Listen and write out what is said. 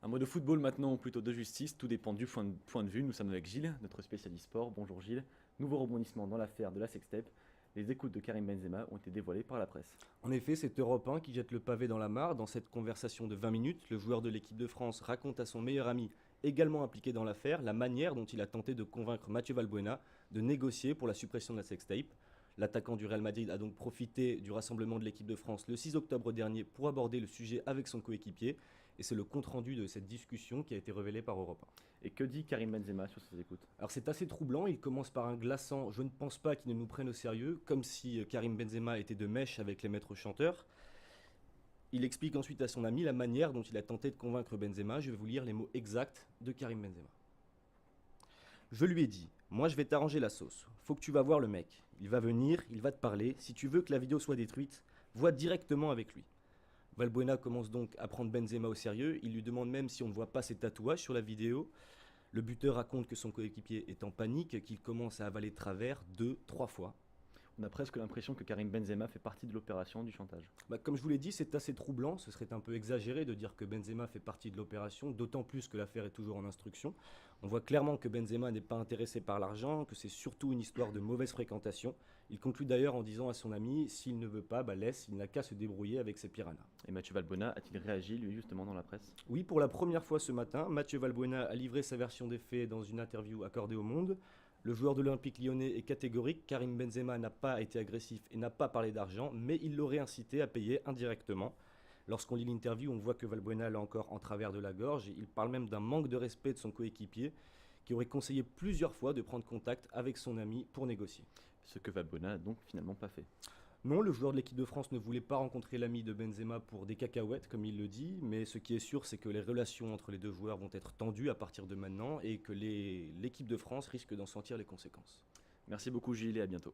Un mot de football maintenant, ou plutôt de justice, tout dépend du point de vue. Nous sommes avec Gilles, notre spécialiste sport. Bonjour Gilles. Nouveau rebondissement dans l'affaire de la sextape. Les écoutes de Karim Benzema ont été dévoilées par la presse. En effet, c'est Europe 1 qui jette le pavé dans la mare. Dans cette conversation de 20 minutes, le joueur de l'équipe de France raconte à son meilleur ami, également impliqué dans l'affaire, la manière dont il a tenté de convaincre Mathieu Valbuena de négocier pour la suppression de la sextape. L'attaquant du Real Madrid a donc profité du rassemblement de l'équipe de France le 6 octobre dernier pour aborder le sujet avec son coéquipier. Et c'est le compte-rendu de cette discussion qui a été révélé par Europe 1. Et que dit Karim Benzema sur ces écoutes? Alors c'est assez troublant, il commence par un glaçant «Je ne pense pas qu'ils ne nous prennent au sérieux», comme si Karim Benzema était de mèche avec les maîtres chanteurs. Il explique ensuite à son ami la manière dont il a tenté de convaincre Benzema. Je vais vous lire les mots exacts de Karim Benzema. Je lui ai dit, moi je vais t'arranger la sauce, faut que tu vas voir le mec. Il va venir, il va te parler, si tu veux que la vidéo soit détruite, vois directement avec lui. Valbuena commence donc à prendre Benzema au sérieux, il lui demande même si on ne voit pas ses tatouages sur la vidéo. Le buteur raconte que son coéquipier est en panique, qu'il commence à avaler de travers 2, 3 fois. On a presque l'impression que Karim Benzema fait partie de l'opération du chantage. Comme je vous l'ai dit, c'est assez troublant, ce serait un peu exagéré de dire que Benzema fait partie de l'opération, d'autant plus que l'affaire est toujours en instruction. On voit clairement que Benzema n'est pas intéressé par l'argent, que c'est surtout une histoire de mauvaise fréquentation. Il conclut d'ailleurs en disant à son ami, s'il ne veut pas, laisse, il n'a qu'à se débrouiller avec ses piranhas. Et Mathieu Valbuena a-t-il réagi, lui, justement, dans la presse? Oui, pour la première fois ce matin, Mathieu Valbuena a livré sa version des faits dans une interview accordée au Monde. Le joueur de l'Olympique lyonnais est catégorique, Karim Benzema n'a pas été agressif et n'a pas parlé d'argent, mais il l'aurait incité à payer indirectement. Lorsqu'on lit l'interview, on voit que Valbuena l'a encore en travers de la gorge. Il parle même d'un manque de respect de son coéquipier, qui aurait conseillé plusieurs fois de prendre contact avec son ami pour négocier. Ce que Valbuena n'a donc finalement pas fait. Non, le joueur de l'équipe de France ne voulait pas rencontrer l'ami de Benzema pour des cacahuètes, comme il le dit, mais ce qui est sûr, c'est que les relations entre les deux joueurs vont être tendues à partir de maintenant et que l'équipe de France risque d'en sentir les conséquences. Merci beaucoup Gilles et à bientôt.